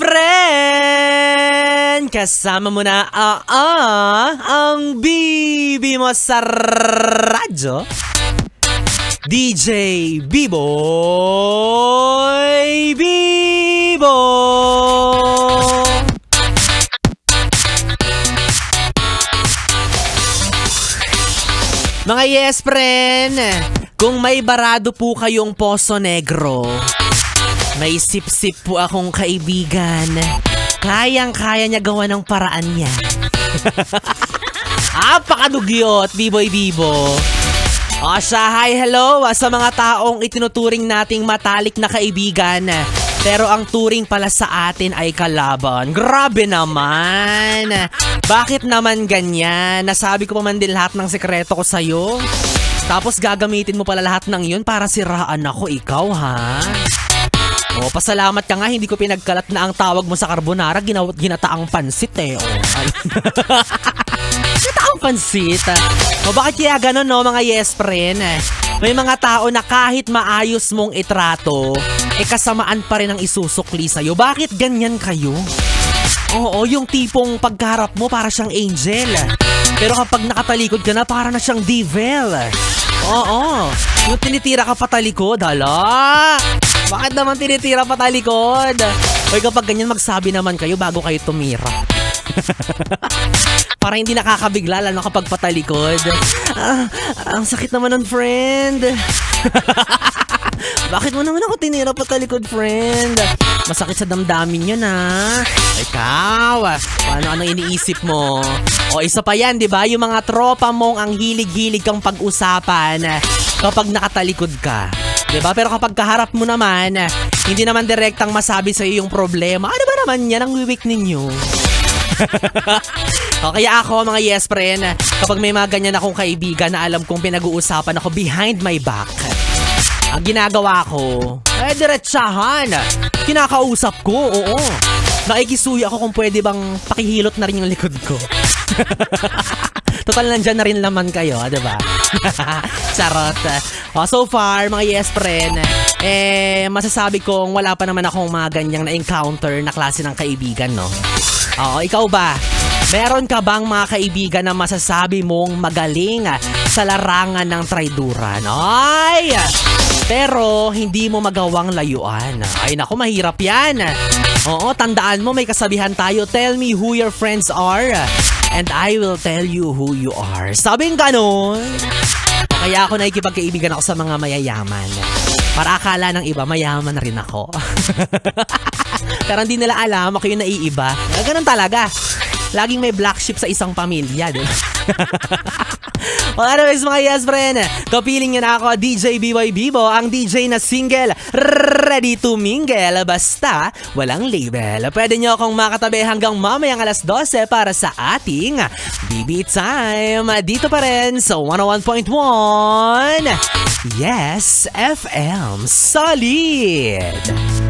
friend! Kasama mo na ang bibi mo sa radyo, DJ B-Boy Bibo! Mga yes friend, kung may barado po kayong Poso Negro, may sip-sip po akong kaibigan. Kayang-kaya niya gawa ng paraan niya. Apakadugyot, B-Boy Bibo. O siya, hi, hello sa mga taong itinuturing nating matalik na kaibigan. Pero ang turing pala sa atin ay kalaban. Grabe naman. Bakit naman ganyan? Nasabi ko pa man din lahat ng sekreto ko sa'yo. Tapos gagamitin mo pala lahat ng yun para siraan ako, ikaw ha? O, pasalamat ka nga, hindi ko pinagkalat na ang tawag mo sa carbonara, ginataang pansit eh. O, ginataang pansit. O, bakit kaya ganun no, mga yes friend? May mga tao na kahit maayos mong itrato, kasamaan pa rin ang isusukli sa'yo. Bakit ganyan kayo? Oo, yung tipong pagkaharap mo para siyang angel. Pero kapag nakatalikod ka na, para na siyang devil. Oo, yung tinitira ka patalikod, hala. Bakit naman tinitira patalikod? Hoy, kapag ganyan magsabi naman kayo bago kayo tumira. Para hindi nakakabigla, lalo kapag patalikod. Ang sakit naman ng friend. Bakit mo naman ako tinira patalikod, friend? Masakit sa damdamin yun, ha? Ikaw, ano iniisip mo? O isa pa yan, di ba? Yung mga tropa mong ang hilig-hilig kang pag-usapan kapag nakatalikod ka. Diba? Pero kapag kaharap mo naman, hindi naman direktang masabi sa'yo yung problema. Ano ba naman yan ang wiwik ninyo? O kaya ako, mga yes friend, kapag may mga ganyan akong kaibigan na alam kong pinag-uusapan ako behind my back, ang ginagawa ko, diretsahan. Kinakausap ko, oo. Nakikisuyo ako kung pwede bang pakihilot na rin yung likod ko. Total, nandyan na rin naman kayo, diba? Charot. So far, mga yes friend, masasabi kong wala pa naman akong mga ganyang na-encounter na klase ng kaibigan, no? Oo, ikaw ba? Meron ka bang mga kaibigan na masasabi mong magaling sa larangan ng traiduran? Ay! Pero hindi mo magawang layuan. Ay naku, mahirap yan. Oo, tandaan mo, may kasabihan tayo, tell me who your friends are and I will tell you who you are. Sabing ganon. Kaya ako nakikipagkaibigan ako sa mga mayayaman. Para akala ng iba, mayaman na rin ako. Pero hindi nila alam, ako yung naiiba. Ganun talaga. Laging may black sheep sa isang pamilya, di ba? Well, anyways, mga yes friend, kapiling nyo na ako, DJ B-Boy Bibo, ang DJ na single, ready to mingle, basta walang label. Pwede nyo akong makatabi hanggang mamayang alas 12 para sa ating BB Time. Dito pa rin sa 101.1 Yes FM Solid.